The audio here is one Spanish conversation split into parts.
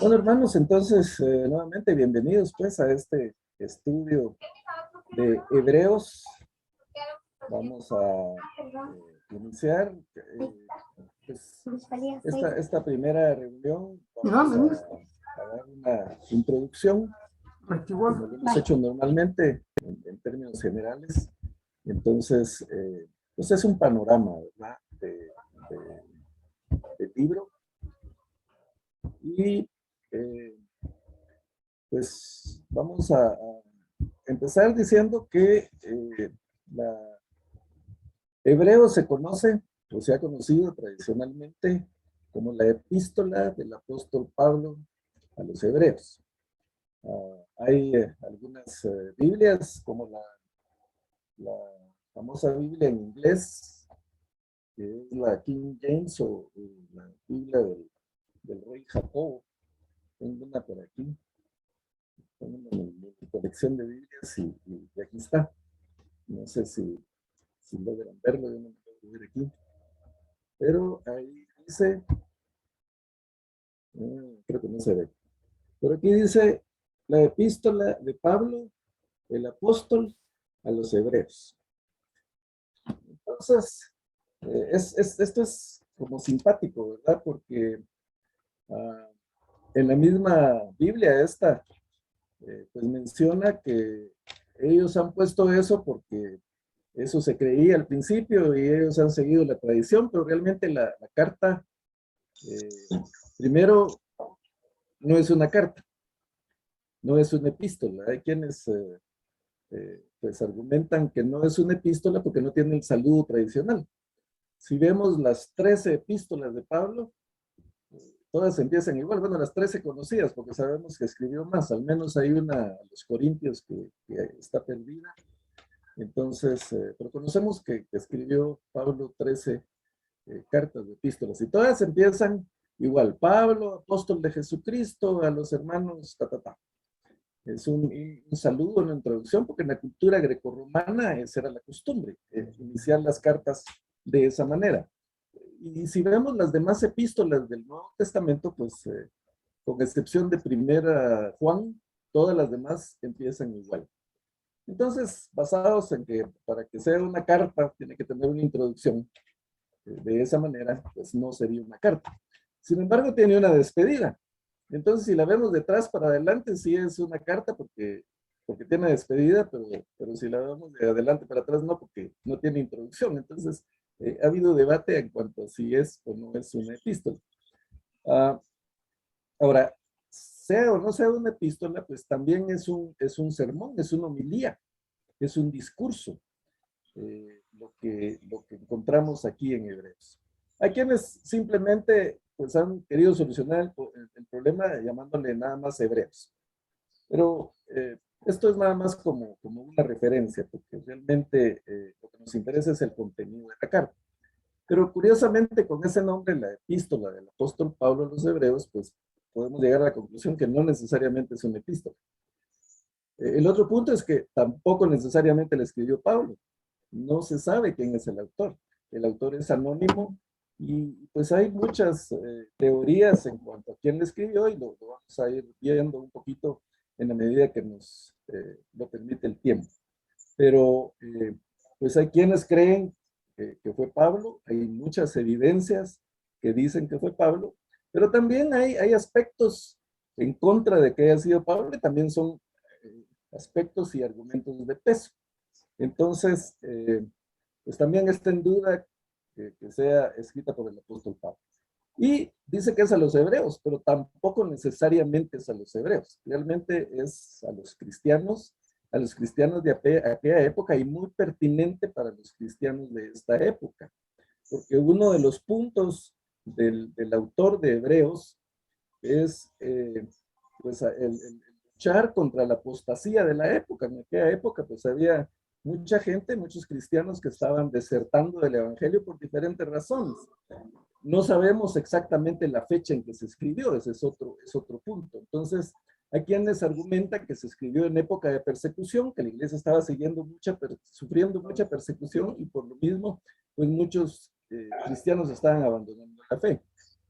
Bueno, hermanos, entonces, nuevamente bienvenidos pues a este estudio de Hebreos. Vamos a iniciar pues, esta primera reunión. Vamos a dar una introducción, como lo hemos hecho normalmente en términos generales. Entonces, pues es un panorama, ¿verdad? Del libro. Y pues vamos a empezar diciendo que Hebreo se conoce o se ha conocido tradicionalmente como la epístola del apóstol Pablo a los hebreos. Hay algunas Biblias, como la famosa Biblia en inglés, que es la King James o la Biblia del rey Jacobo. Tengo una por aquí. Tengo mi colección de Biblias y aquí está. No sé si logran verlo, yo no lo puedo ver aquí. Pero ahí dice, creo que no se ve. Pero aquí dice la epístola de Pablo, el apóstol, a los hebreos. Entonces, esto es como simpático, ¿verdad? Porque en la misma Biblia esta, pues menciona que ellos han puesto eso porque eso se creía al principio y ellos han seguido la tradición, pero realmente la carta, primero, no es una carta, no es una epístola. Hay quienes pues argumentan que no es una epístola porque no tiene el saludo tradicional. Si vemos las 13 epístolas de Pablo, todas empiezan igual. Bueno, las 13 conocidas, porque sabemos que escribió más. Al menos hay una a los Corintios que está perdida. Entonces, pero conocemos que escribió Pablo 13 cartas de epístolas y todas empiezan igual. Pablo, apóstol de Jesucristo, a los hermanos, ta. Es un saludo, una introducción, porque en la cultura grecorromana esa era la costumbre, iniciar las cartas de esa manera. Y si vemos las demás epístolas del Nuevo Testamento, pues con excepción de primera Juan, todas las demás empiezan igual. Entonces, basados en que para que sea una carta tiene que tener una introducción, de esa manera, pues no sería una carta. Sin embargo, tiene una despedida. Entonces, si la vemos de atrás para adelante, sí es una carta porque tiene despedida, pero si la vemos de adelante para atrás, no, porque no tiene introducción. Entonces, ha habido debate en cuanto a si es o no es una epístola. Ahora, sea o no sea una epístola, pues también es un sermón, es una homilía, es un discurso, lo que encontramos aquí en Hebreos. Hay quienes simplemente pues, han querido solucionar el problema llamándole nada más Hebreos. Pero esto es nada más como una referencia, porque realmente lo que nos interesa es el contenido de la carta. Pero curiosamente, con ese nombre, la epístola del apóstol Pablo a los Hebreos, pues podemos llegar a la conclusión que no necesariamente es una epístola. El otro punto es que tampoco necesariamente la escribió Pablo. No se sabe quién es el autor. El autor es anónimo y pues hay muchas teorías en cuanto a quién le escribió y lo vamos a ir viendo un poquito en la medida que nos lo permite el tiempo. Pero pues hay quienes creen que fue Pablo, hay muchas evidencias que dicen que fue Pablo, pero también hay aspectos en contra de que haya sido Pablo y también son aspectos y argumentos de peso. Entonces, pues también está en duda que sea escrita por el apóstol Pablo. Y dice que es a los hebreos, pero tampoco necesariamente es a los hebreos. Realmente es a los cristianos de aquella época y muy pertinente para los cristianos de esta época. Porque uno de los puntos del autor de Hebreos es pues el luchar contra la apostasía de la época. En aquella época pues había mucha gente, muchos cristianos que estaban desertando del evangelio por diferentes razones. No sabemos exactamente la fecha en que se escribió, ese es otro punto. Entonces, hay quienes argumentan que se escribió en época de persecución, que la iglesia estaba sufriendo mucha persecución y por lo mismo, pues muchos cristianos estaban abandonando la fe.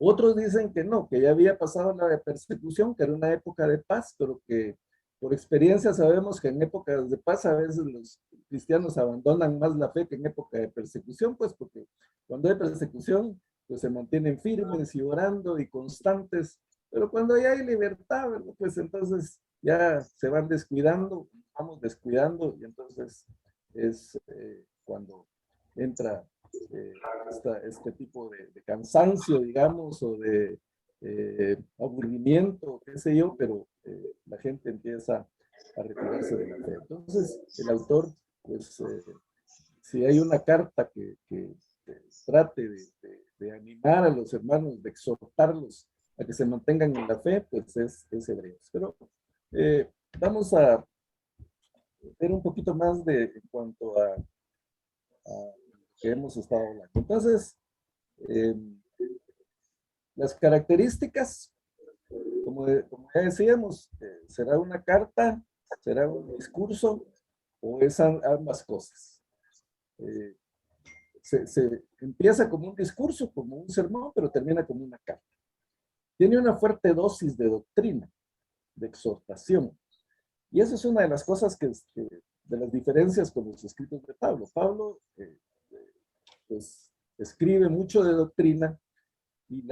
Otros dicen que no, que ya había pasado la persecución, que era una época de paz, pero que por experiencia sabemos que en épocas de paz a veces los cristianos abandonan más la fe que en época de persecución, pues porque cuando hay persecución, pues se mantienen firmes y orando y constantes, pero cuando ya hay libertad, ¿verdad? Pues entonces ya se van descuidando, vamos descuidando, y entonces es cuando entra eh, este tipo de cansancio, digamos, o de aburrimiento, qué sé yo, pero la gente empieza a retirarse de la fe. Entonces, el autor, pues, si hay una carta que trate de animar a los hermanos, de exhortarlos a que se mantengan en la fe, pues es Hebreos. Pero vamos a ver un poquito más en cuanto a que hemos estado hablando. Entonces, eh, las características, como ya decíamos, será una carta, será un discurso o es ambas cosas. Eh, se empieza como un discurso, como un sermón, pero termina como una carta. Tiene una fuerte dosis de doctrina, de exhortación. Y esa es una de las cosas de las diferencias con los escritos de Pablo. Pablo, pues, escribe mucho de doctrina y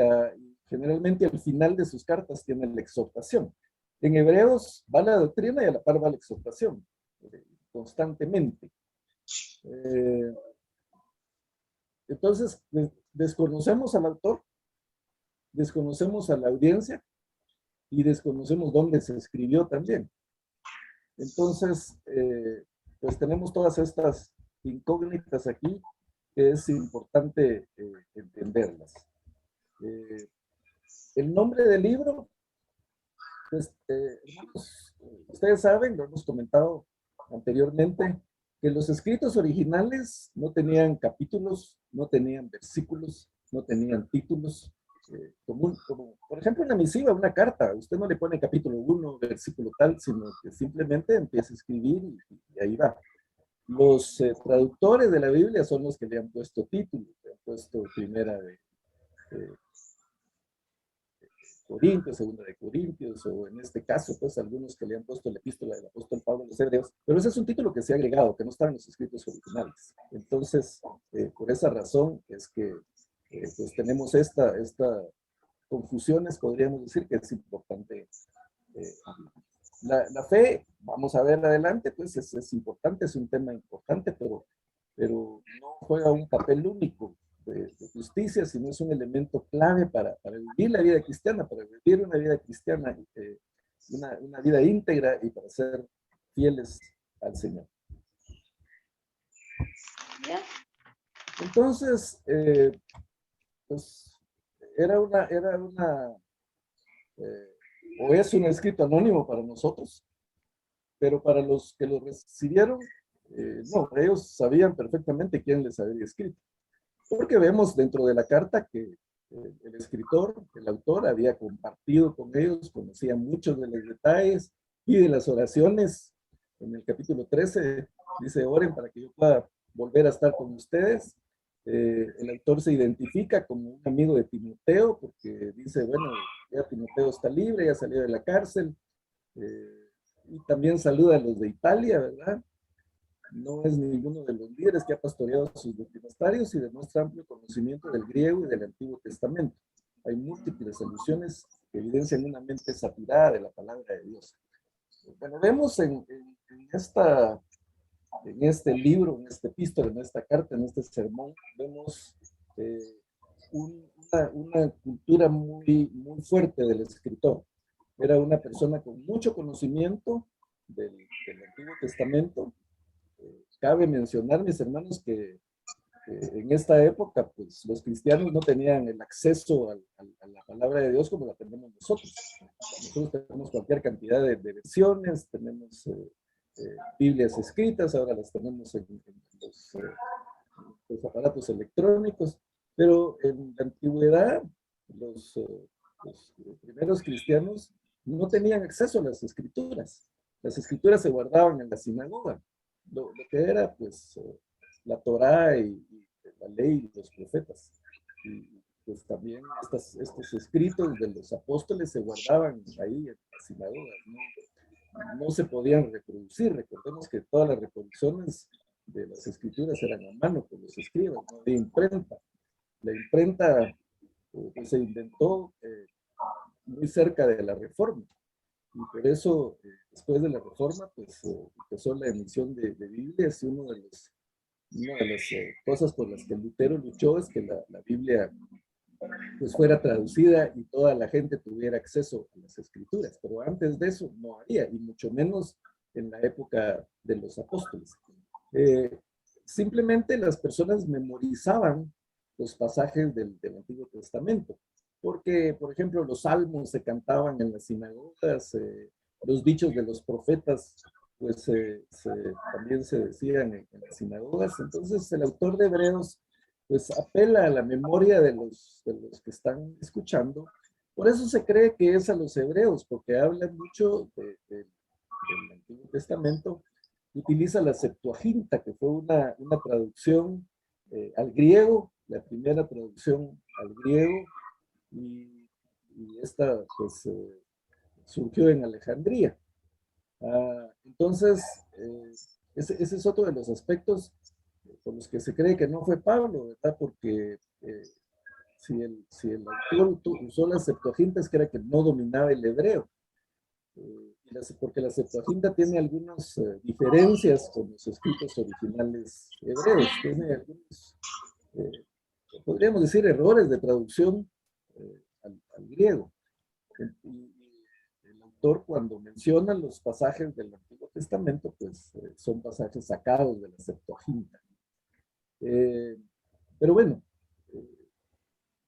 generalmente al final de sus cartas tiene la exhortación. En Hebreos va la doctrina y a la par va la exhortación, constantemente. Eh, entonces, desconocemos al autor, desconocemos a la audiencia y desconocemos dónde se escribió también. Entonces, pues tenemos todas estas incógnitas aquí que es importante entenderlas. Eh, el nombre del libro, pues, hermanos, ustedes saben, lo hemos comentado anteriormente, que los escritos originales no tenían capítulos, no tenían versículos, no tenían títulos. Como, por ejemplo, una misiva, una carta, usted no le pone capítulo 1, versículo tal, sino que simplemente empieza a escribir y ahí va. Los traductores de la Biblia son los que le han puesto títulos, le han puesto primera de Corintios, segunda de Corintios, o en este caso, pues algunos que le han puesto la epístola del apóstol Pablo a los Hebreos, pero ese es un título que se ha agregado, que no está en los escritos originales. Entonces, por esa razón es que pues tenemos esta confusiones, podríamos decir que es importante. La fe, vamos a ver adelante, pues es importante, es un tema importante, pero no juega un papel único de justicia, sino es un elemento clave para vivir la vida cristiana, para vivir una vida cristiana, una vida íntegra y para ser fieles al Señor. Entonces, pues era una o es un escrito anónimo para nosotros, pero para los que lo recibieron, no, ellos sabían perfectamente quién les había escrito. Porque vemos dentro de la carta que el escritor, el autor, había compartido con ellos, conocía muchos de los detalles y de las oraciones. En el capítulo 13 dice, oren para que yo pueda volver a estar con ustedes. El autor se identifica como un amigo de Timoteo, porque dice, bueno, ya Timoteo está libre, ya salió de la cárcel, y también saluda a los de Italia, ¿verdad? No es ninguno de los líderes que ha pastoreado a sus destinatarios y demuestra amplio conocimiento del griego y del Antiguo Testamento. Hay múltiples alusiones que evidencian una mente saturada de la palabra de Dios. Bueno, vemos en este libro, en este epístola, en esta carta, en este sermón, vemos una cultura muy fuerte del escritor. Era una persona con mucho conocimiento del Antiguo Testamento. Cabe mencionar, mis hermanos, que en esta época, pues los cristianos no tenían el acceso a la palabra de Dios como la tenemos nosotros. Nosotros tenemos cualquier cantidad de versiones, tenemos Biblias escritas, ahora las tenemos en los aparatos electrónicos, pero en la antigüedad los primeros cristianos no tenían acceso a las escrituras. Las escrituras se guardaban en la sinagoga, lo que era pues la Torá y la ley y los profetas. Y pues también estos escritos de los apóstoles se guardaban ahí en las sinagogas, no se podían reproducir. Recordemos que todas las reproducciones de las escrituras eran a mano por los escribas, no de imprenta. La imprenta pues, se inventó muy cerca de la Reforma. Y por eso, después de la Reforma, pues empezó la emisión de Biblias, y una de las cosas por las que Lutero luchó es que la Biblia pues fuera traducida y toda la gente tuviera acceso a las escrituras. Pero antes de eso no había, y mucho menos en la época de los apóstoles. Eh, Simplemente las personas memorizaban los pasajes del Antiguo Testamento, porque, por ejemplo, los salmos se cantaban en las sinagogas, los dichos de los profetas pues también se decían en las sinagogas. Entonces el autor de Hebreos pues apela a la memoria de los que están escuchando. Por eso se cree que es a los hebreos, porque hablan mucho del Antiguo Testamento. Utiliza la Septuaginta, que fue una traducción al griego, la primera traducción al griego, y esta pues surgió en Alejandría. Entonces, ese es otro de los aspectos por los que se cree que no fue Pablo, ¿verdad? Porque si el autor usó las Septuagintas, que era que no dominaba el hebreo, porque la Septuaginta tiene algunas diferencias con los escritos originales hebreos, tiene algunos, eh, podríamos decir, errores de traducción al griego. Y el autor, cuando menciona los pasajes del Antiguo Testamento, pues son pasajes sacados de la Septuaginta. Pero bueno, eh,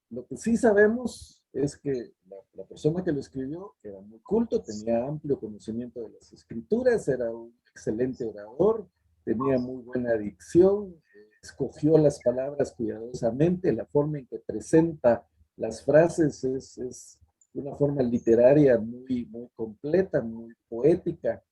lo que sí sabemos es que la persona que lo escribió era muy culto, tenía amplio conocimiento de las escrituras, era un excelente orador, tenía muy buena dicción, escogió las palabras cuidadosamente, la forma en que presenta las frases es una forma literaria muy, muy completa, muy poética.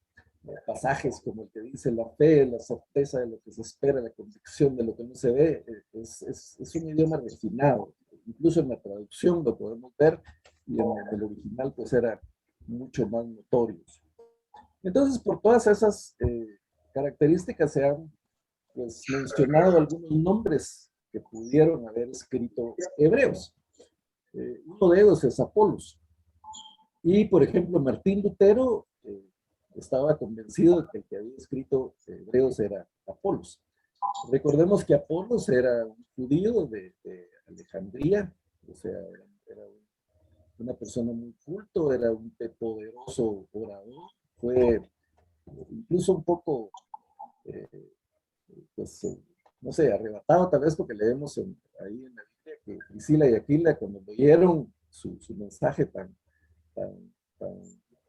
Pasajes como el que dice la fe, la certeza de lo que se espera, la convicción de lo que no se ve, es un idioma refinado. Incluso en la traducción lo podemos ver, y en el original pues era mucho más notorio. Entonces, por todas esas características se han pues, mencionado algunos nombres que pudieron haber escrito hebreos. Uno de ellos es Apolos. Y, por ejemplo, Martín Lutero estaba convencido de que el que había escrito Hebreos era Apolos. Recordemos que Apolos era un judío de Alejandría, o sea, era una persona muy culto, era un poderoso orador, fue incluso un poco, eh, pues, no sé, arrebatado tal vez porque leemos ahí en la Biblia que Priscila y Aquila, cuando leyeron su mensaje tan, tan,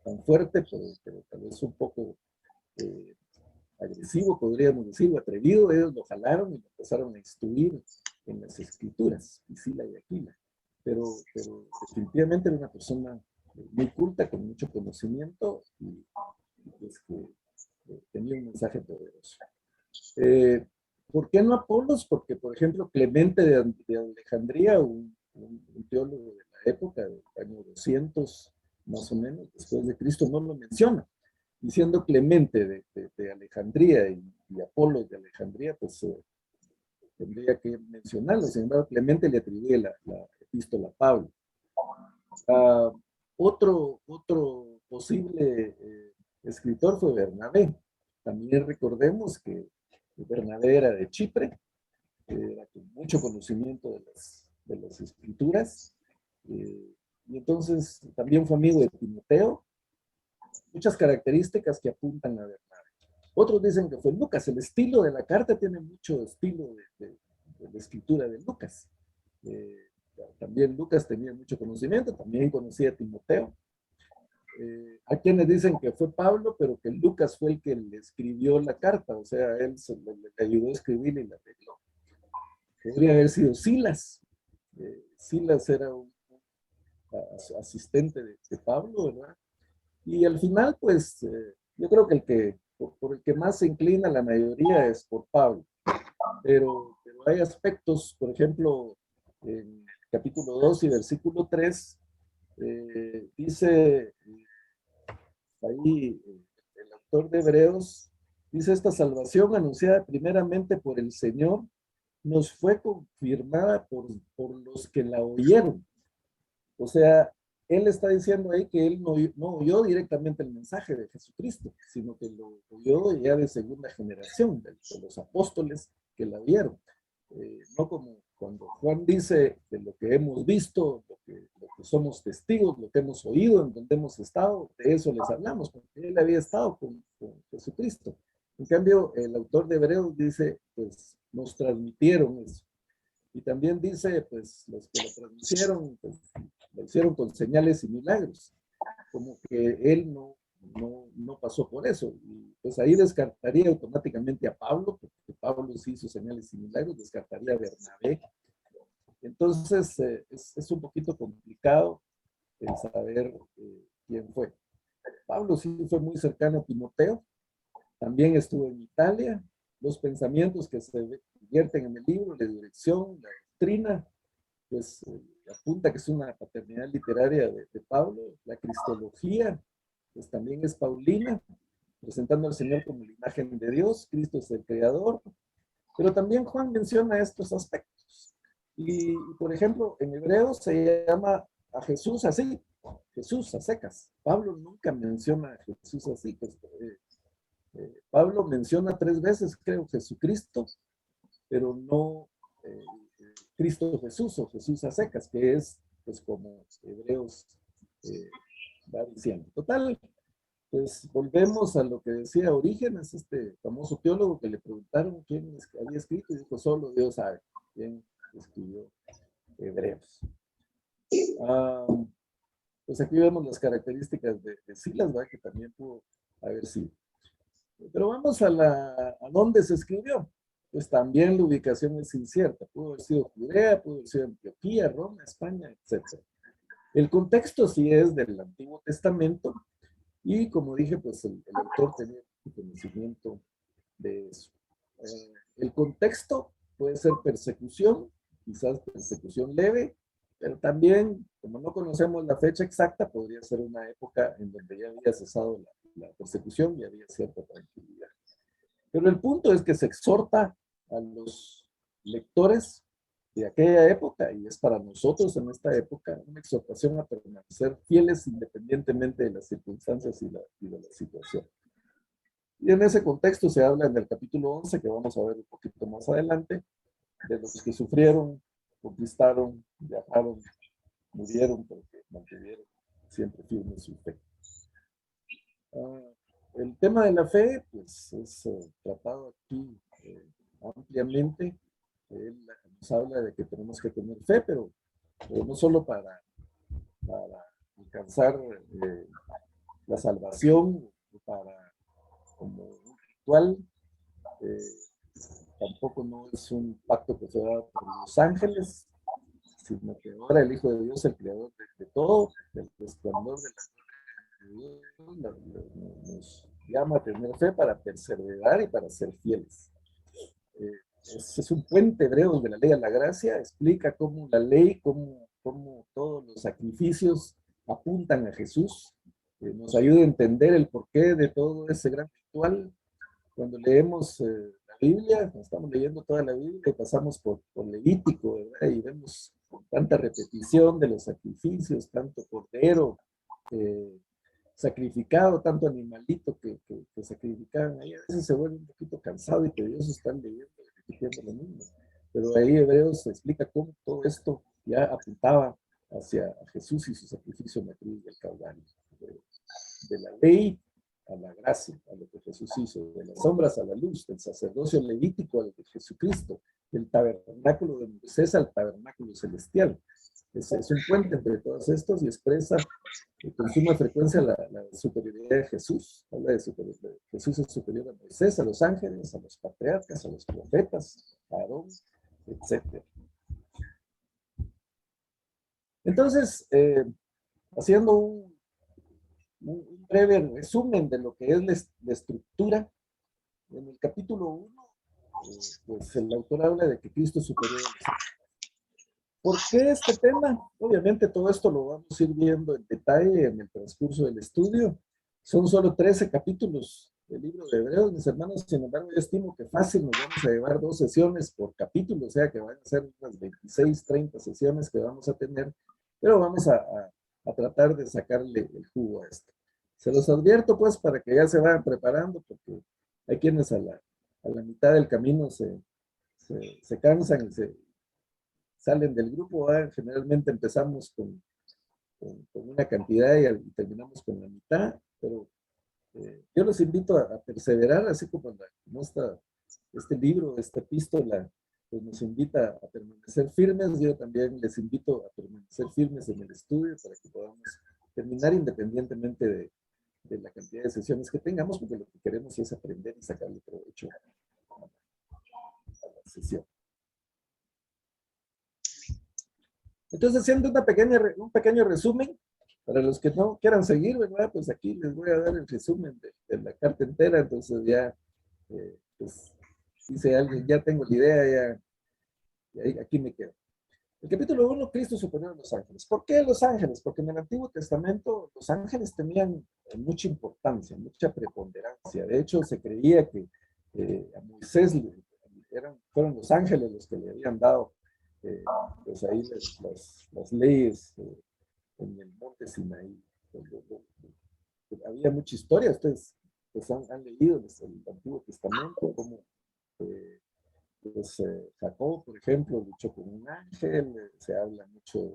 tan fuerte, pero tal vez un poco agresivo, podríamos decir, o atrevido, ellos lo jalaron y lo empezaron a instruir en las escrituras, Priscila y Aquila. Pero definitivamente era una persona muy culta, con mucho conocimiento, y pues que tenía un mensaje poderoso. ¿Por qué no Apolos? Porque, por ejemplo, Clemente de Alejandría, un teólogo de la época, del año 200 más o menos, después de Cristo, no lo menciona. Y siendo Clemente de Alejandría y Apolos de Alejandría, pues tendría que mencionarlo. Sin embargo, Clemente le atribuye la epístola a Pablo. Otro posible escritor fue Bernabé. También recordemos que Bernabé era de Chipre, era con mucho conocimiento de las escrituras, y entonces también fue amigo de Timoteo. Muchas características que apuntan a Bernabé. Otros dicen que fue Lucas. El estilo de la carta tiene mucho estilo de la escritura de Lucas. También Lucas tenía mucho conocimiento, también conocía a Timoteo. Hay quienes dicen que fue Pablo, pero que Lucas fue el que le escribió la carta, o sea, él le ayudó a escribir y la arregló. Podría haber sido Silas. Silas era un asistente de Pablo, ¿verdad? Y al final, pues, yo creo que por el que más se inclina la mayoría es por Pablo. Pero hay aspectos, por ejemplo, en capítulo 2 y versículo 3, dice ahí el autor de Hebreos, dice: esta salvación anunciada primeramente por el Señor nos fue confirmada por los que la oyeron. O sea, él está diciendo ahí que él no oyó directamente el mensaje de Jesucristo, sino que lo oyó ya de segunda generación, de los apóstoles que la oyeron. No como cuando Juan dice de lo que hemos visto, lo que somos testigos, lo que hemos oído, en donde hemos estado, de eso les hablamos, porque él había estado con Jesucristo. En cambio, el autor de Hebreos dice, pues nos transmitieron eso. Y también dice, pues los que lo transmitieron, pues lo hicieron con señales y milagros, como que él no pasó por eso. Y pues ahí descartaría automáticamente a Pablo, porque Pablo sí hizo señales y milagros, descartaría a Bernabé. Entonces es un poquito complicado el saber quién fue. Pablo sí fue muy cercano a Timoteo, también estuvo en Italia. Los pensamientos que se vierten en el libro, la dirección, la doctrina, pues apunta que es una paternidad literaria de Pablo. La cristología, pues también es paulina, presentando al Señor como la imagen de Dios. Cristo es el creador, pero también Juan menciona estos aspectos. Y por ejemplo, en Hebreos se llama a Jesús así, Jesús a secas. Pablo nunca menciona a Jesús así. Pues, Pablo menciona 3 veces, creo, Jesucristo, pero no Cristo Jesús o Jesús a secas, que es pues como Hebreos va diciendo. Total, pues volvemos a lo que decía Orígenes, este famoso teólogo, que le preguntaron quién había escrito y dijo: solo Dios sabe quién escribió Hebreos. Pues aquí vemos las características de Silas, ¿verdad? Que también pudo haber sido. Pero vamos a dónde se escribió. Pues también la ubicación es incierta. Pudo haber sido Judea, pudo haber sido Antioquía, Roma, España, etc. El contexto sí es del Antiguo Testamento y, como dije, pues el autor tenía conocimiento de eso. El contexto puede ser persecución, quizás persecución leve, pero también, como no conocemos la fecha exacta, podría ser una época en donde ya había cesado la persecución y había cierta tranquilidad. Pero el punto es que se exhorta a los lectores de aquella época, y es para nosotros en esta época, una exhortación a permanecer fieles independientemente de las circunstancias y de la situación. Y en ese contexto se habla en el capítulo 11, que vamos a ver un poquito más adelante, de los que sufrieron, conquistaron, viajaron, murieron, pero que mantuvieron siempre firme su fe. El tema de la fe, pues, es tratado aquí ampliamente. Él nos habla de que tenemos que tener fe, pero no solo para alcanzar la salvación, para como un ritual, tampoco no es un pacto que se da por los ángeles, sino que ahora el Hijo de Dios, el creador de todo, del resplandor de la nos llama a tener fe para perseverar y para ser fieles. Es un puente hebreo de la ley a la gracia, explica cómo la ley, cómo todos los sacrificios apuntan a Jesús, nos ayuda a entender el porqué de todo ese gran ritual. Cuando leemos la Biblia, estamos leyendo toda la Biblia y pasamos por Levítico, ¿verdad? Y vemos tanta repetición de los sacrificios, tanto cordero sacrificado, tanto animalito que sacrificaban ahí. A veces se vuelve un poquito cansado y tedioso estar leyendo y repitiendo lo mismo. Pero ahí Hebreos explica cómo todo esto ya apuntaba hacia Jesús y su sacrificio en la cruz del Calvario. De la ley a la gracia, a lo que Jesús hizo, de las sombras a la luz, del sacerdocio levítico al de Jesucristo, del tabernáculo de Moisés al tabernáculo celestial. Es un puente entre todos estos y expresa con suma frecuencia la superioridad de Jesús. Habla de Jesús es superior a Moisés, a los ángeles, a los patriarcas, a los profetas, a Aarón, etc. Entonces, haciendo un breve resumen de lo que es la estructura, en el capítulo 1, pues el autor habla de que Cristo es superior a los ángeles. ¿Por qué este tema? Obviamente todo esto lo vamos a ir viendo en detalle en el transcurso del estudio. Son solo 13 capítulos del libro de Hebreos, mis hermanos. Sin embargo, yo estimo que fácil nos vamos a llevar 2 sesiones por capítulo, o sea que van a ser unas 26, 30 sesiones que vamos a tener, pero vamos a tratar de sacarle el jugo a esto. Se los advierto pues para que ya se vayan preparando, porque hay quienes a la mitad del camino se cansan y se salen del grupo. Generalmente empezamos con una cantidad y terminamos con la mitad, pero yo los invito a perseverar, así como este libro, esta epístola, pues nos invita a permanecer firmes. Yo también les invito a permanecer firmes en el estudio para que podamos terminar independientemente de la cantidad de sesiones que tengamos, porque lo que queremos es aprender y sacarle provecho a la sesión. Entonces, haciendo un pequeño resumen, para los que no quieran seguir, ¿verdad? Pues aquí les voy a dar el resumen de la carta entera. Entonces ya, pues, dice alguien, ya tengo la idea, aquí me quedo. El capítulo 1, Cristo superior a los ángeles. ¿Por qué los ángeles? Porque en el Antiguo Testamento los ángeles tenían mucha importancia, mucha preponderancia. De hecho, se creía que a Moisés fueron los ángeles los que le habían dado pues ahí las leyes en el monte Sinaí. Había mucha historia. Ustedes pues, han leído el Antiguo Testamento, como pues, Jacob, por ejemplo, luchó con un ángel. Se habla mucho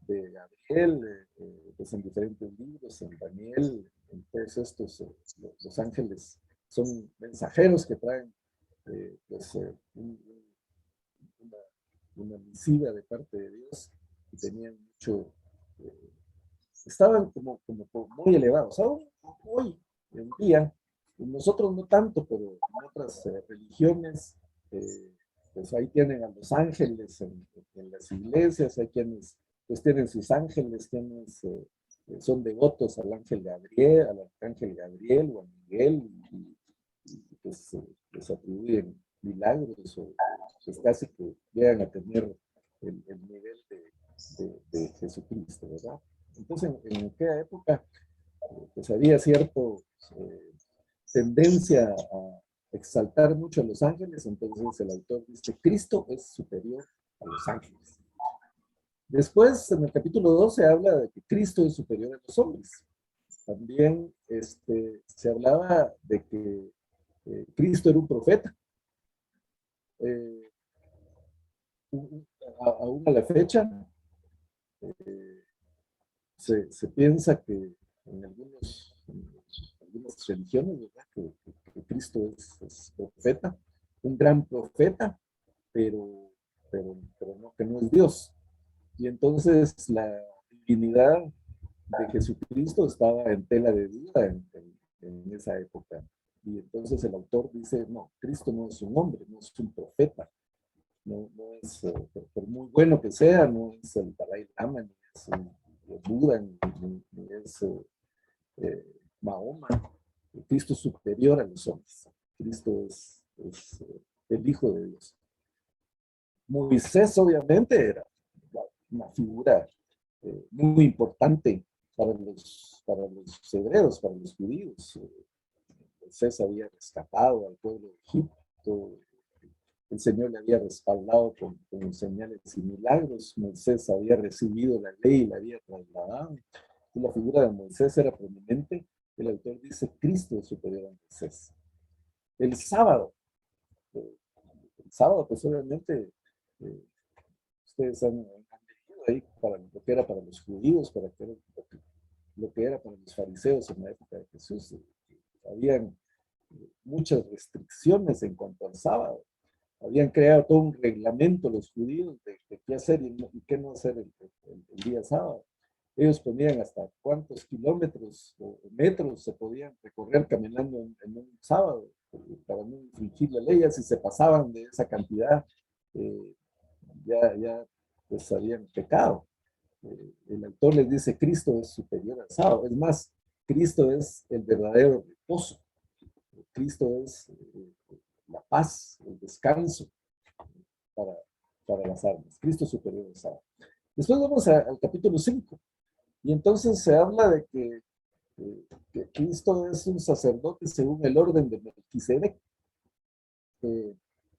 de Gabriel, pues en diferentes libros, en Daniel, en todos estos, los ángeles son mensajeros que traen pues, una misiva de parte de Dios, y tenían mucho, eh, estaban como muy elevados. Aún hoy en día, nosotros no tanto, pero en otras religiones, eh, pues ahí tienen a los ángeles en las iglesias. Hay quienes pues tienen sus ángeles, quienes son devotos al ángel Gabriel, al arcángel Gabriel o a Miguel, y pues les atribuyen milagros, o pues casi que llegan a tener el nivel de Jesucristo, ¿verdad? Entonces, en aquella época, pues había cierta tendencia a exaltar mucho a los ángeles. Entonces el autor dice, Cristo es superior a los ángeles. Después, en el capítulo 2, se habla de que Cristo es superior a los hombres. También se hablaba de que Cristo era un profeta. Eh, Aún a la fecha, eh, se piensa que en algunas religiones, ¿verdad? Que Cristo es profeta, un gran profeta, pero, no, que no es Dios. Y entonces la divinidad de Jesucristo estaba en tela de duda en esa época. Y entonces el autor dice, no, Cristo no es un hombre, no es un profeta, no es, por muy bueno que sea, no es el Dalai Lama, ni es el Buda, ni es Mahoma. Cristo es superior a los hombres. Cristo es el Hijo de Dios. Moisés obviamente era una figura muy importante para los hebreos, para los judíos. Moisés había rescatado al pueblo de Egipto. El Señor le había respaldado con señales y milagros. Moisés había recibido la ley y la había trasladado. Y la figura de Moisés era prominente. El autor dice, Cristo es superior a Moisés. El sábado, eh, pues obviamente, eh, ustedes han leído ahí para lo que era para los judíos, para lo que era para los fariseos en la época de Jesús. Habían muchas restricciones en cuanto al sábado. Habían creado todo un reglamento los judíos de qué hacer y qué no hacer el día sábado. Ellos ponían hasta cuántos kilómetros o metros se podían recorrer caminando en un sábado para no infringir la ley. Si se pasaban de esa cantidad, eh, ya pues habían pecado. El autor les dice, Cristo es superior al sábado. Es más, Cristo es el verdadero reposo. Cristo es la paz, el descanso para, para las armas. Cristo superior a las armas. Después vamos al capítulo 5. Y entonces se habla de que Cristo es un sacerdote según el orden de Melquisedec.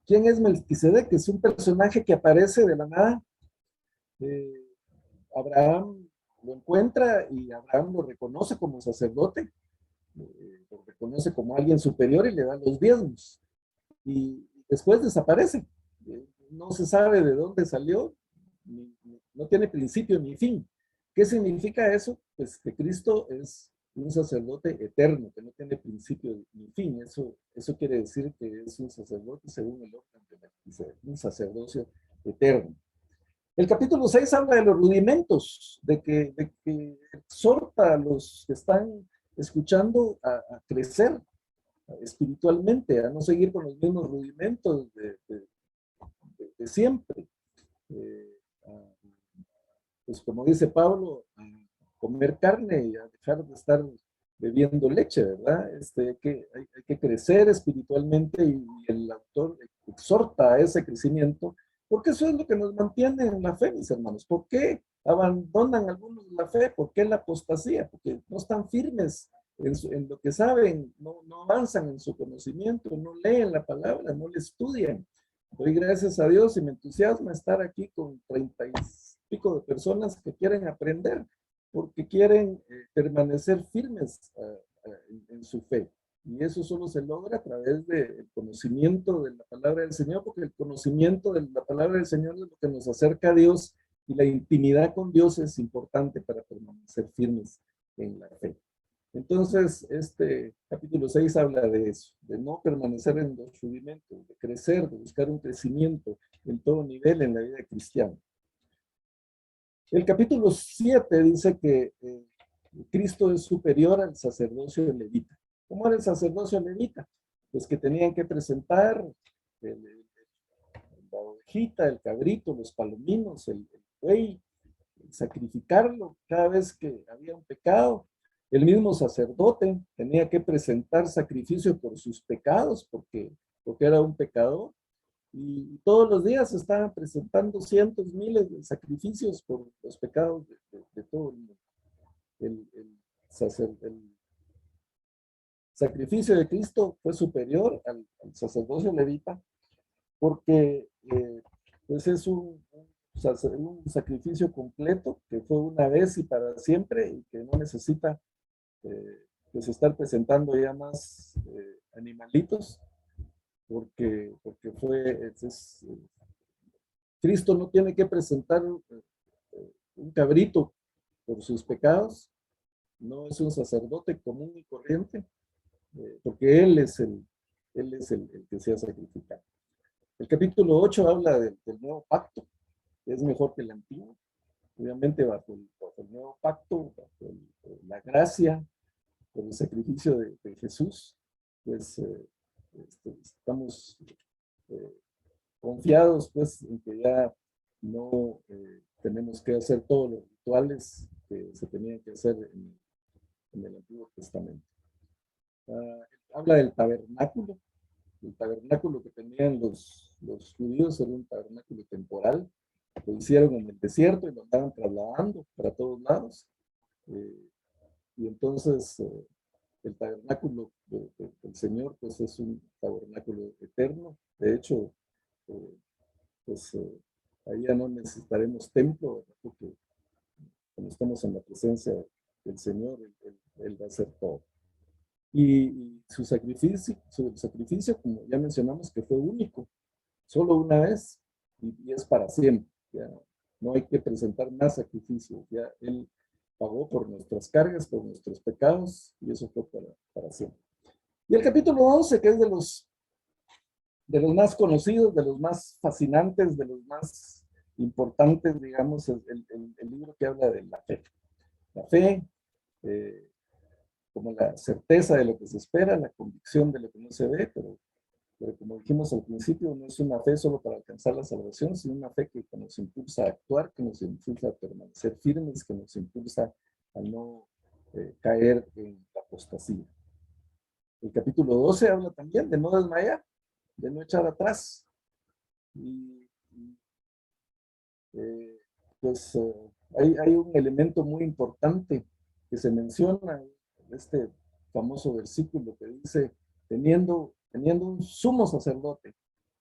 ¿Quién es Melquisedec? Es un personaje que aparece de la nada. Eh, Abraham lo encuentra y Abraham lo reconoce como sacerdote, lo reconoce como alguien superior y le da los diezmos. Y después desaparece. No se sabe de dónde salió, no tiene principio ni fin. ¿Qué significa eso? Pues que Cristo es un sacerdote eterno, que no tiene principio ni fin. Eso quiere decir que es un sacerdote según el orden de Melquisedec, un sacerdocio eterno. El capítulo 6 habla de los rudimentos, de que exhorta a los que están escuchando a crecer espiritualmente, a no seguir con los mismos rudimentos de siempre. Pues como dice Pablo, a comer carne y a dejar de estar bebiendo leche, ¿verdad? Hay que crecer espiritualmente y el autor exhorta a ese crecimiento, porque eso es lo que nos mantiene en la fe, mis hermanos. ¿Por qué abandonan algunos la fe? ¿Por qué la apostasía? Porque no están firmes en lo que saben, no avanzan en su conocimiento, no leen la palabra, no la estudian. Doy gracias a Dios y me entusiasma estar aquí con 30 y pico de personas que quieren aprender, porque quieren permanecer firmes en su fe. Y eso solo se logra a través del conocimiento de la palabra del Señor, porque el conocimiento de la palabra del Señor es lo que nos acerca a Dios y la intimidad con Dios es importante para permanecer firmes en la fe. Entonces, este capítulo 6 habla de eso, de no permanecer en los rudimentos, de crecer, de buscar un crecimiento en todo nivel en la vida cristiana. El capítulo 7 dice que Cristo es superior al sacerdocio levita. ¿Cómo era el sacerdocio levita? Pues que tenían que presentar la ovejita, el cabrito, los palominos, el buey, sacrificarlo cada vez que había un pecado. El mismo sacerdote tenía que presentar sacrificio por sus pecados, porque era un pecador. Y todos los días se estaban presentando cientos, miles de sacrificios por los pecados de todo el mundo. El sacrificio de Cristo fue superior al sacerdocio levita porque pues es un sacrificio completo que fue una vez y para siempre y que no necesita pues estar presentando ya más animalitos porque Cristo no tiene que presentar un cabrito por sus pecados, no es un sacerdote común y corriente, porque Él es el que se ha sacrificado. El capítulo 8 habla del nuevo pacto, que es mejor que el antiguo, obviamente bajo el nuevo pacto, bajo la gracia, por el sacrificio de Jesús, pues estamos eh, confiados pues en que ya no tenemos que hacer todos los rituales que se tenían que hacer en el Antiguo Testamento. Habla del tabernáculo. El tabernáculo que tenían los judíos era un tabernáculo temporal. Lo hicieron en el desierto y lo andaban trasladando para todos lados. Y entonces el tabernáculo del Señor pues es un tabernáculo eterno. De hecho, pues ahí ya no necesitaremos templo, ¿verdad? Porque cuando estamos en la presencia del Señor, Él va a hacer todo. Y su sacrificio, como ya mencionamos, que fue único, solo una vez y es para siempre. Ya no hay que presentar más sacrificios. Ya Él pagó por nuestras cargas, por nuestros pecados y eso fue para siempre. Y el capítulo 11, que es de los más conocidos, de los más fascinantes, de los más importantes, digamos, el libro que habla de la fe. La fe, como la certeza de lo que se espera, la convicción de lo que no se ve, pero como dijimos al principio, no es una fe solo para alcanzar la salvación, sino una fe que nos impulsa a actuar, que nos impulsa a permanecer firmes, que nos impulsa a no caer en la apostasía. El capítulo 12 habla también de no desmayar, de no echar atrás. Y eh, pues hay un elemento muy importante que se menciona en este famoso versículo que dice, teniendo un sumo sacerdote,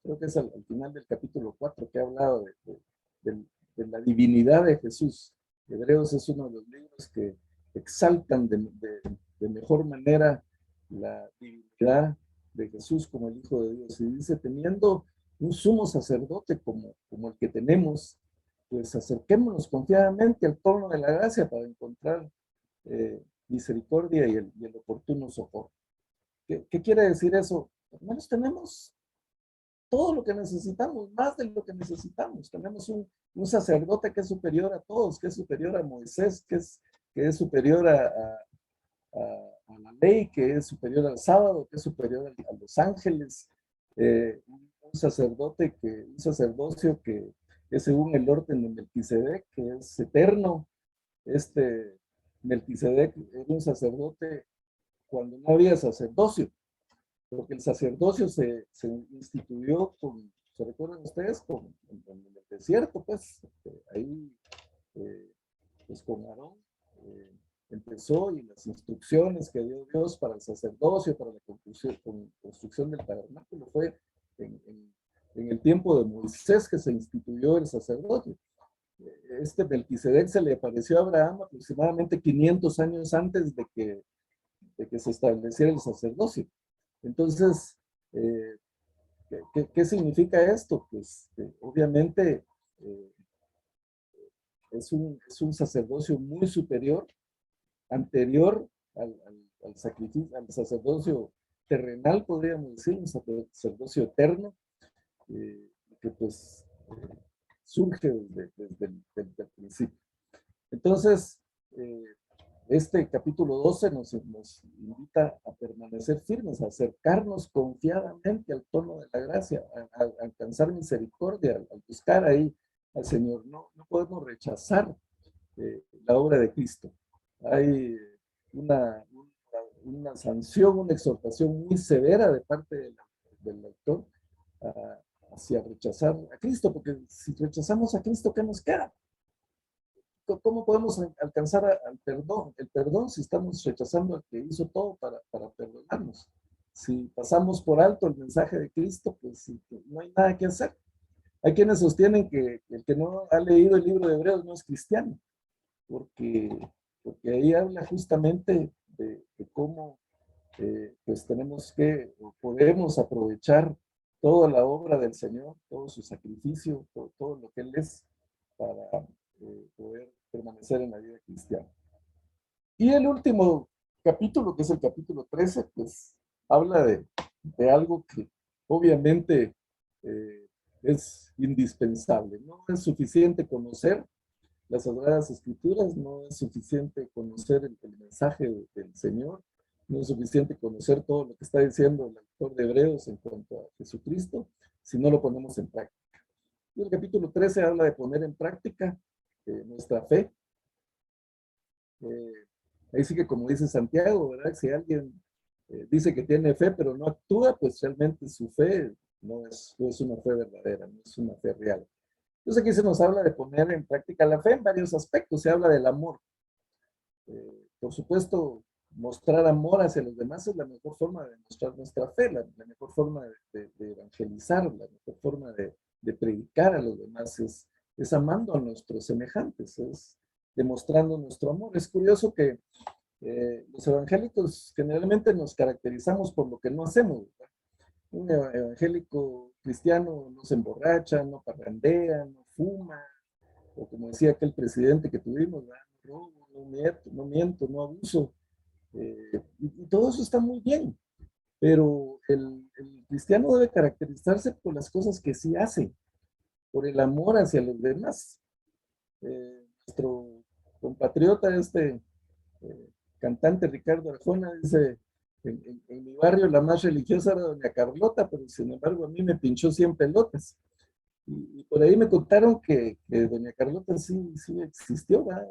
creo que es al final del capítulo 4 que ha hablado de, de la divinidad de Jesús. Hebreos es uno de los libros que exaltan de mejor manera la divinidad de Jesús como el Hijo de Dios. Y dice, teniendo un sumo sacerdote como el que tenemos, pues acerquémonos confiadamente al trono de la gracia para encontrar misericordia y el oportuno socorro. ¿Qué quiere decir eso? Hermanos, tenemos todo lo que necesitamos, más de lo que necesitamos. Tenemos un sacerdote que es superior a todos, que es superior a Moisés, que es superior a la ley, que es superior al sábado, que es superior a los ángeles. Un sacerdote, un sacerdocio que es según el orden de Melquisedec, que es eterno. Este Melquisedec era un sacerdote cuando no había sacerdocio, porque el sacerdocio se instituyó ¿se recuerdan ustedes? En el desierto, pues, ahí, pues con Aarón, eh, empezó y las instrucciones que dio Dios para el sacerdocio, para la construcción del tabernáculo, fue en el tiempo de Moisés que se instituyó el sacerdocio. Este Melquisedec se le apareció a Abraham aproximadamente 500 años antes de que se estableciera el sacerdocio. Entonces, eh, ¿qué significa esto? Pues obviamente eh, es un sacerdocio muy superior, anterior al sacrificio, al sacerdocio terrenal, podríamos decir, un sacerdocio eterno, que pues surge desde el principio. Entonces, eh, este capítulo 12 nos invita a permanecer firmes, a acercarnos confiadamente al trono de la gracia, a alcanzar misericordia, al buscar ahí al Señor. No podemos rechazar la obra de Cristo. Hay una, una sanción, una exhortación muy severa de parte del autor hacia rechazar a Cristo, porque si rechazamos a Cristo, ¿qué nos queda? ¿Cómo podemos alcanzar al perdón? El perdón si estamos rechazando al que hizo todo para perdonarnos. Si pasamos por alto el mensaje de Cristo, pues no hay nada que hacer. Hay quienes sostienen que el que no ha leído el libro de Hebreos no es cristiano, porque, porque ahí habla justamente de cómo pues tenemos que, o podemos aprovechar toda la obra del Señor, todo su sacrificio, todo lo que Él es para poder permanecer en la vida cristiana. Y el último capítulo, que es el capítulo 13, pues habla de algo que obviamente es indispensable. No es suficiente conocer las Sagradas Escrituras, no es suficiente conocer el mensaje del Señor, no es suficiente conocer todo lo que está diciendo el autor de Hebreos en cuanto a Jesucristo, si no lo ponemos en práctica. Y el capítulo 13 habla de poner en práctica nuestra fe. Ahí sí que como dice Santiago, ¿verdad? Si alguien dice que tiene fe pero no actúa, pues realmente su fe no es una fe verdadera, no es una fe real. Entonces aquí se nos habla de poner en práctica la fe en varios aspectos. Se habla del amor. Por supuesto, mostrar amor hacia los demás es la mejor forma de mostrar nuestra fe, la mejor forma de evangelizar, la mejor forma de predicar a los demás es amando a nuestros semejantes, es demostrando nuestro amor. Es curioso que los evangélicos generalmente nos caracterizamos por lo que no hacemos, ¿verdad? Un evangélico cristiano no se emborracha, no parrandea, no fuma, o como decía aquel presidente que tuvimos, no robo, no miento, no abuso. Y todo eso está muy bien, pero el cristiano debe caracterizarse por las cosas que sí hace, por el amor hacia los demás. Nuestro compatriota, eh, cantante Ricardo Arjona, dice, en mi barrio la más religiosa era doña Carlota, pero sin embargo a mí me pinchó 100 pelotas. Y por ahí me contaron que doña Carlota sí existió, ¿verdad?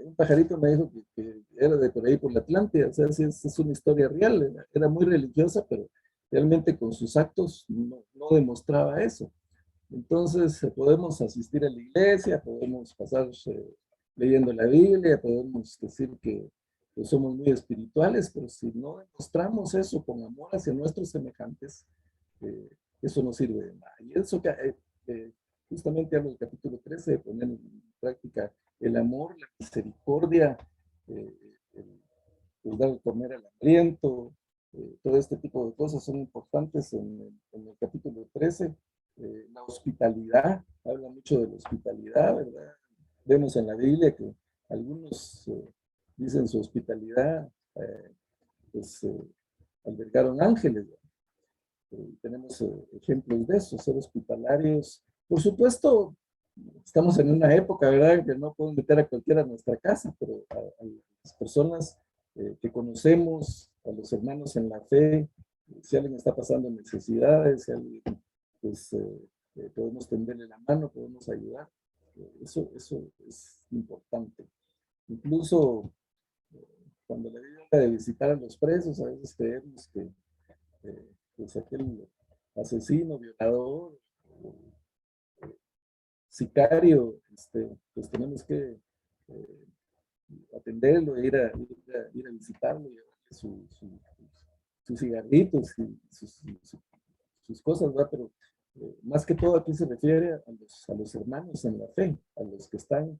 Un pajarito me dijo que era de por ahí por la Atlántida, o sea, sí es una historia real, era muy religiosa, pero realmente con sus actos no demostraba eso. Entonces, podemos asistir a la iglesia, podemos pasar leyendo la Biblia, podemos decir que somos muy espirituales, pero si no demostramos eso con amor hacia nuestros semejantes, eh, eso no sirve de nada. Y eso que justamente hablo del capítulo 13, de poner en práctica el amor, la misericordia, eh, el, el dar de comer al hambriento, todo este tipo de cosas son importantes en el capítulo 13. La hospitalidad, habla mucho de la hospitalidad, ¿verdad? Vemos en la Biblia que algunos dicen su hospitalidad, pues albergaron ángeles. Tenemos ejemplos de eso, ser hospitalarios. Por supuesto, estamos en una época, ¿verdad?, que no podemos meter a cualquiera a nuestra casa, pero a las personas que conocemos, a los hermanos en la fe, si alguien está pasando necesidades, si alguien, pues, podemos tenderle la mano, podemos ayudar. Eso es importante. Incluso cuando le digo de visitar a los presos, a veces creemos que pues aquel asesino, violador, sicario, pues tenemos que eh, atenderlo, ir a visitarlo, llevarle sus cigarritos y sus cosas, ¿verdad? Pero más que todo aquí se refiere a los hermanos en la fe, a los que están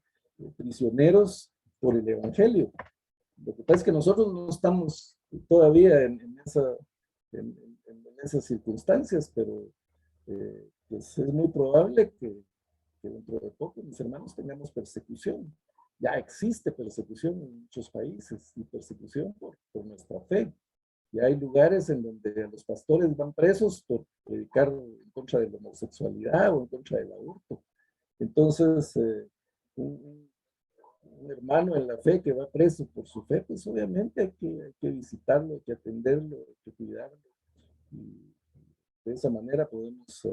prisioneros por el Evangelio. Lo que pasa es que nosotros no estamos todavía en, en esas circunstancias, pero pues es muy probable que dentro de poco, mis hermanos, tengamos persecución. Ya existe persecución en muchos países y persecución por nuestra fe. Y hay lugares en donde los pastores van presos por predicar en contra de la homosexualidad o en contra del aborto. Entonces, un, un hermano en la fe que va preso por su fe, pues obviamente hay que visitarlo, hay que atenderlo, hay que cuidarlo. Y de esa manera podemos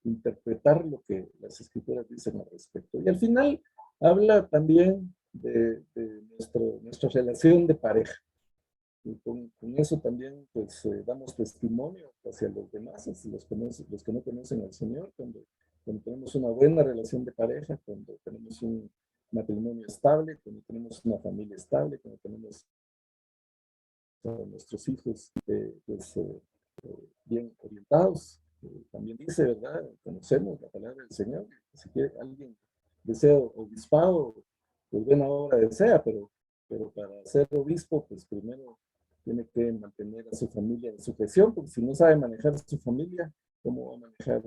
interpretar lo que las escrituras dicen al respecto. Y al final habla también de nuestra relación de pareja. Y con eso también pues damos testimonio hacia los demás, hacia los que no conocen al Señor, cuando tenemos una buena relación de pareja, cuando tenemos un matrimonio estable, cuando tenemos una familia estable, cuando tenemos a nuestros hijos pues, bien orientados. También dice, ¿verdad? Conocemos la palabra del Señor. Si quiere alguien desea obispado, pues buena obra desea, pero para ser obispo, pues primero tiene que mantener a su familia en sujeción, porque si no sabe manejar su familia, ¿cómo va a manejar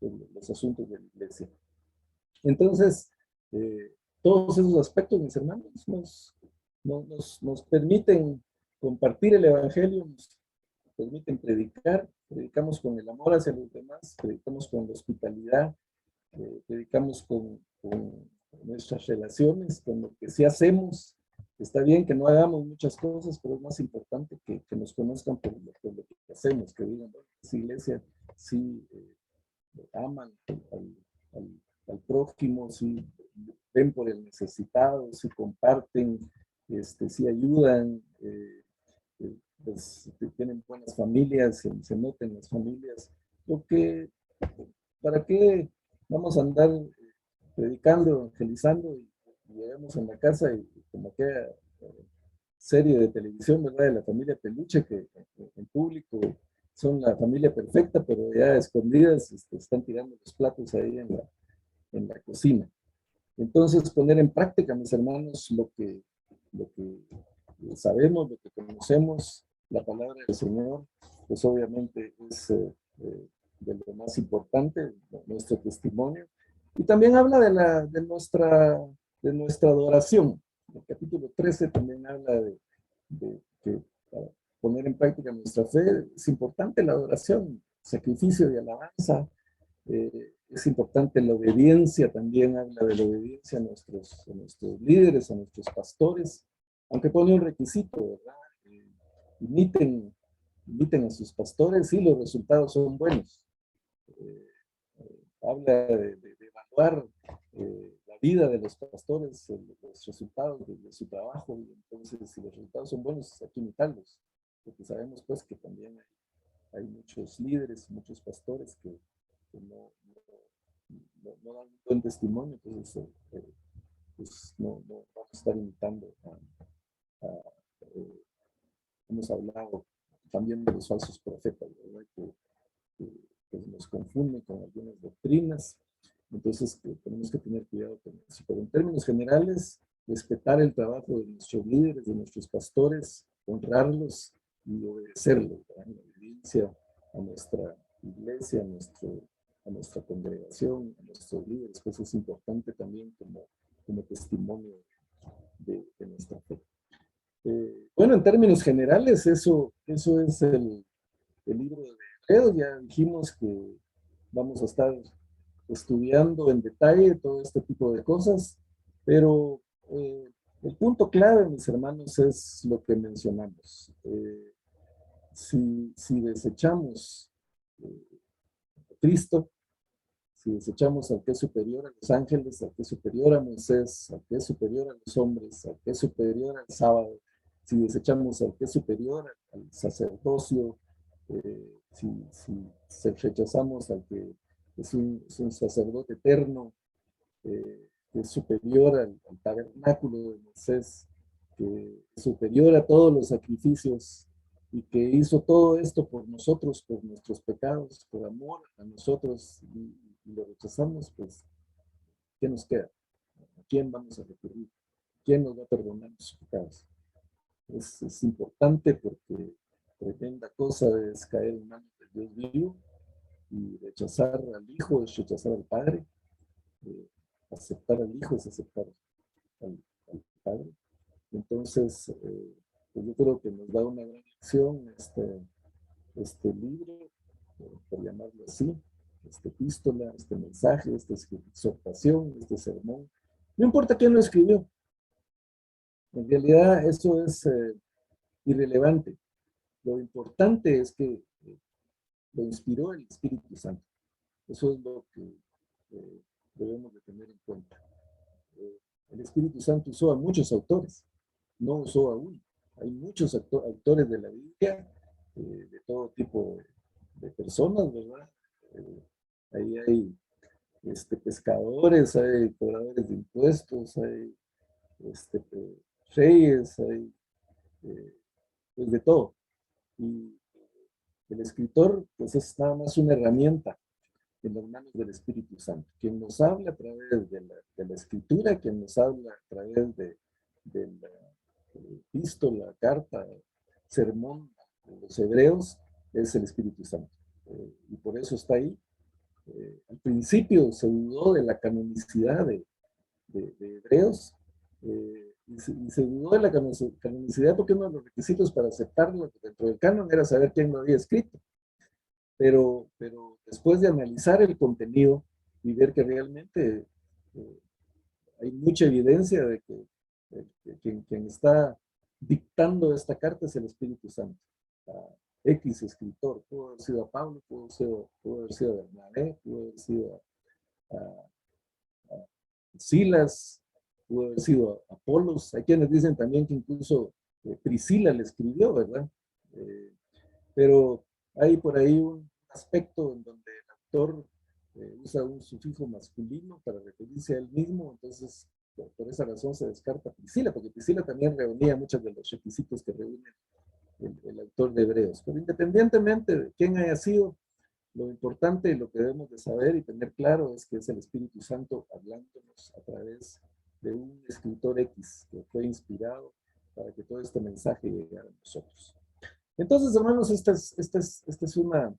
los asuntos de la iglesia? Entonces, todos esos aspectos, mis hermanos, nos permiten compartir el Evangelio, nos permiten predicar, predicamos con el amor hacia los demás, predicamos con la hospitalidad, predicamos con nuestras relaciones, con lo que sí hacemos. Está bien que no hagamos muchas cosas, pero es más importante que nos conozcan por lo que hacemos, que digan, bueno, esa iglesia sí aman al, al prójimo, si ven por el necesitado, si comparten, si ayudan, pues, tienen buenas familias, se noten las familias, porque ¿para qué vamos a andar predicando, evangelizando y llegamos en la casa y como aquella serie de televisión, ¿verdad? De la familia Peluche, que en público son la familia perfecta, pero ya escondidas están tirando los platos ahí en la cocina. Entonces, poner en práctica, mis hermanos, lo que sabemos, lo que conocemos, la palabra del Señor, pues obviamente es de lo más importante, nuestro testimonio. Y también habla de nuestra adoración. El capítulo 13 también habla de que para poner en práctica nuestra fe es importante la adoración, sacrificio y alabanza, es importante la obediencia, también habla de la obediencia a nuestros líderes, a nuestros pastores, aunque pone un requisito, ¿verdad? Imiten, imiten a sus pastores y los resultados son buenos. Eh, Habla de evaluar la vida de los pastores, los resultados de su trabajo, y entonces si los resultados son buenos, hay que imitarlos, porque sabemos pues que también hay muchos líderes, muchos pastores pues no dan un buen testimonio, entonces pues no vamos a estar imitando hemos hablado también de los falsos profetas, ¿verdad? Que nos confunden con algunas doctrinas. Entonces, tenemos que tener cuidado con eso. Pero en términos generales, respetar el trabajo de nuestros líderes, de nuestros pastores, honrarlos y obedecerlos, ¿verdad? En la obediencia a nuestra iglesia, a nuestra congregación, a nuestros líderes, pues es importante también como testimonio de nuestra fe. Bueno, en términos generales, eso es el libro de Hebreos. Ya dijimos que vamos a estar estudiando en detalle todo este tipo de cosas, pero el punto clave, mis hermanos, es lo que mencionamos. Si desechamos a Cristo, si desechamos al que es superior a los ángeles, al que es superior a Moisés, al que es superior a los hombres, al que es superior al sábado, si desechamos al que es superior al sacerdocio, si rechazamos al que es un sacerdote eterno, que es superior al tabernáculo de Moisés, que es superior a todos los sacrificios y que hizo todo esto por nosotros, por nuestros pecados, por amor a nosotros, y lo rechazamos, pues, ¿qué nos queda? ¿A quién vamos a recurrir? ¿Quién nos va a perdonar nuestros pecados? Es importante porque tremenda cosa es caer en manos del Dios vivo, y rechazar al Hijo es rechazar al Padre. Aceptar al Hijo es aceptar al Padre. Entonces, pues yo creo que nos da una gran lección este libro, por llamarlo así, esta epístola, este mensaje, esta exhortación, este sermón. No importa quién lo escribió, en realidad eso es irrelevante. Lo importante es que lo inspiró el Espíritu Santo. Eso es lo que debemos de tener en cuenta. El Espíritu Santo usó a muchos autores, no usó a uno. Hay muchos autores de la Biblia, de todo tipo de personas, ¿verdad? Ahí hay pescadores, hay cobradores de impuestos, hay este, reyes, hay pues de todo. Y el escritor, pues es nada más una herramienta en las manos del Espíritu Santo, quien nos habla a través de la escritura, quien nos habla a través de la epístola, carta, sermón de los hebreos, es el Espíritu Santo. Y por eso está ahí. Al principio se dudó de la canonicidad de Hebreos, y se dudó de la canonicidad porque uno de los requisitos para aceptarlo dentro del canon era saber quién lo había escrito. Pero después de analizar el contenido y ver que realmente eh, hay mucha evidencia de que quien está dictando esta carta es el Espíritu Santo. X escritor, pudo haber sido a Pablo, pudo haber sido a Bernabé, pudo haber sido a Silas, pudo haber sido a Apolos. Hay quienes dicen también que incluso Priscila le escribió, ¿verdad? Eh, pero hay por ahí un aspecto en donde el autor usa un sufijo masculino para referirse a él mismo, entonces por esa razón se descarta Priscila, porque Priscila también reunía muchos de los requisitos que reúne el autor de Hebreos. Pero independientemente de quién haya sido, lo importante y lo que debemos de saber y tener claro es que es el Espíritu Santo hablándonos a través de un escritor X que fue inspirado para que todo este mensaje llegara a nosotros. Entonces, hermanos, esta es una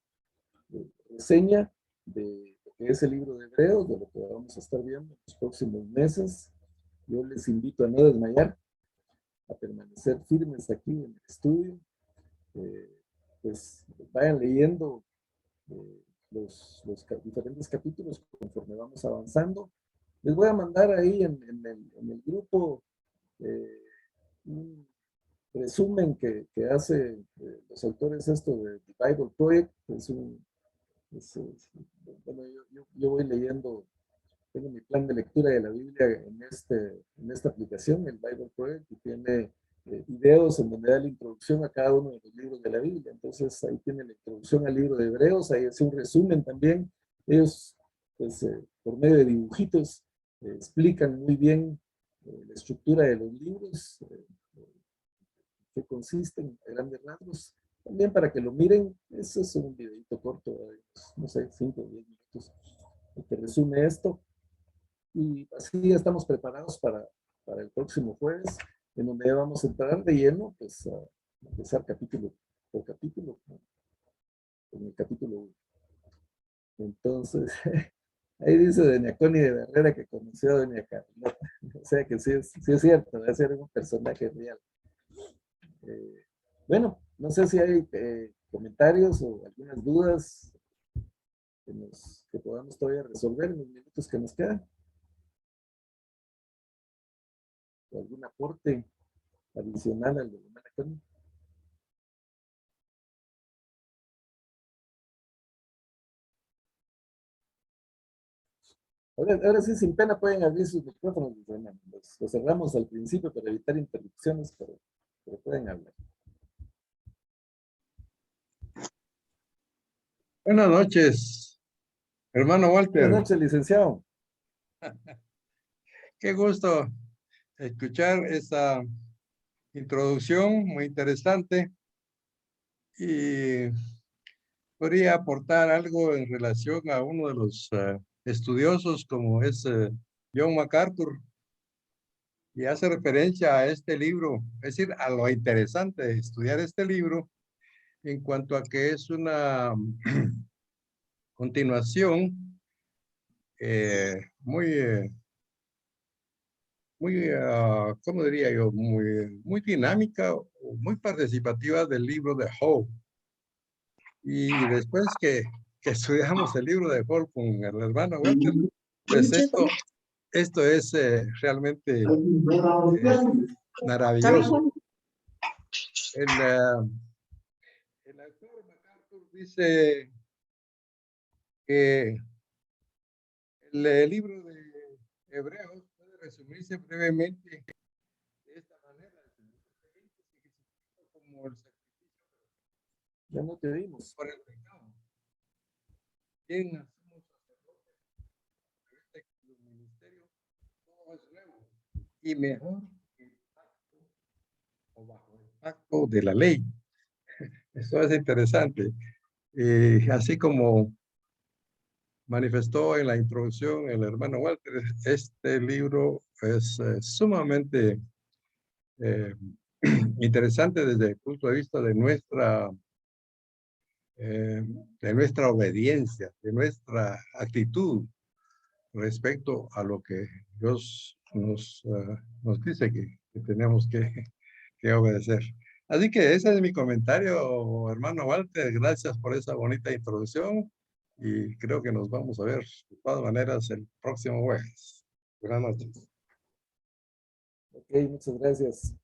reseña de lo que es el libro de Hebreos, de lo que vamos a estar viendo en los próximos meses. Yo les invito a no desmayar, a permanecer firmes aquí en el estudio. Pues vayan leyendo los diferentes capítulos conforme vamos avanzando. Les voy a mandar ahí en el grupo eh, un resumen que hace los autores esto de The Bible Project. Bueno, yo voy leyendo, tengo mi plan de lectura de la Biblia en esta aplicación, el Bible Project, y tiene videos en donde da la introducción a cada uno de los libros de la Biblia. Entonces ahí tiene la introducción al libro de Hebreos, ahí hace un resumen también Ellos, pues, por medio de dibujitos, explican muy bien la estructura de los libros, qué consisten a grandes rasgos. También para que lo miren, ese es un videito corto, no sé, 5 o 10 minutos, que resume esto. Y así ya estamos preparados para el próximo jueves, en donde ya vamos a entrar de lleno, pues a empezar capítulo por capítulo, ¿no? En el capítulo 1. Entonces, ahí dice doña Connie de Barrera que conoció a doña Carlota. O sea que sí es cierto, debe ser un personaje real. Eh, bueno, no sé si hay comentarios o algunas dudas que podamos todavía resolver en los minutos que nos quedan. O algún aporte adicional al de doña Connie. Ahora sí, sin pena pueden abrir sus micrófonos, los cerramos al principio para evitar interrupciones, pero pueden hablar. Buenas noches, hermano Buenas Walter. noches, licenciado. Qué gusto escuchar esta introducción muy interesante y podría aportar algo en relación a uno de los estudiosos como es John MacArthur, y hace referencia a este libro, es decir, a lo interesante de estudiar este libro en cuanto a que es una continuación muy, ¿cómo diría yo? Muy dinámica, muy participativa del libro de Howe. Y después que estudiamos el libro de Howe con el hermano Walter, pues esto es realmente maravilloso. El autor MacArthur dice que el libro de Hebreos puede resumirse brevemente de esta manera, como el sacrificio Ya no te vimos. por el pecado. ¿Quién somos sacerdotes? Este ministerio todo es nuevo y mejor que el pacto o bajo el pacto de la ley. Eso es interesante. Así como manifestó en la introducción el hermano Walter, este libro es sumamente eh, interesante desde el punto de vista de nuestra obediencia, de nuestra actitud respecto a lo que Dios nos dice que tenemos que obedecer. Así que ese es mi comentario, hermano Walter. Gracias por esa bonita introducción y creo que nos vamos a ver de todas maneras el próximo jueves. Buenas noches. Ok, muchas gracias.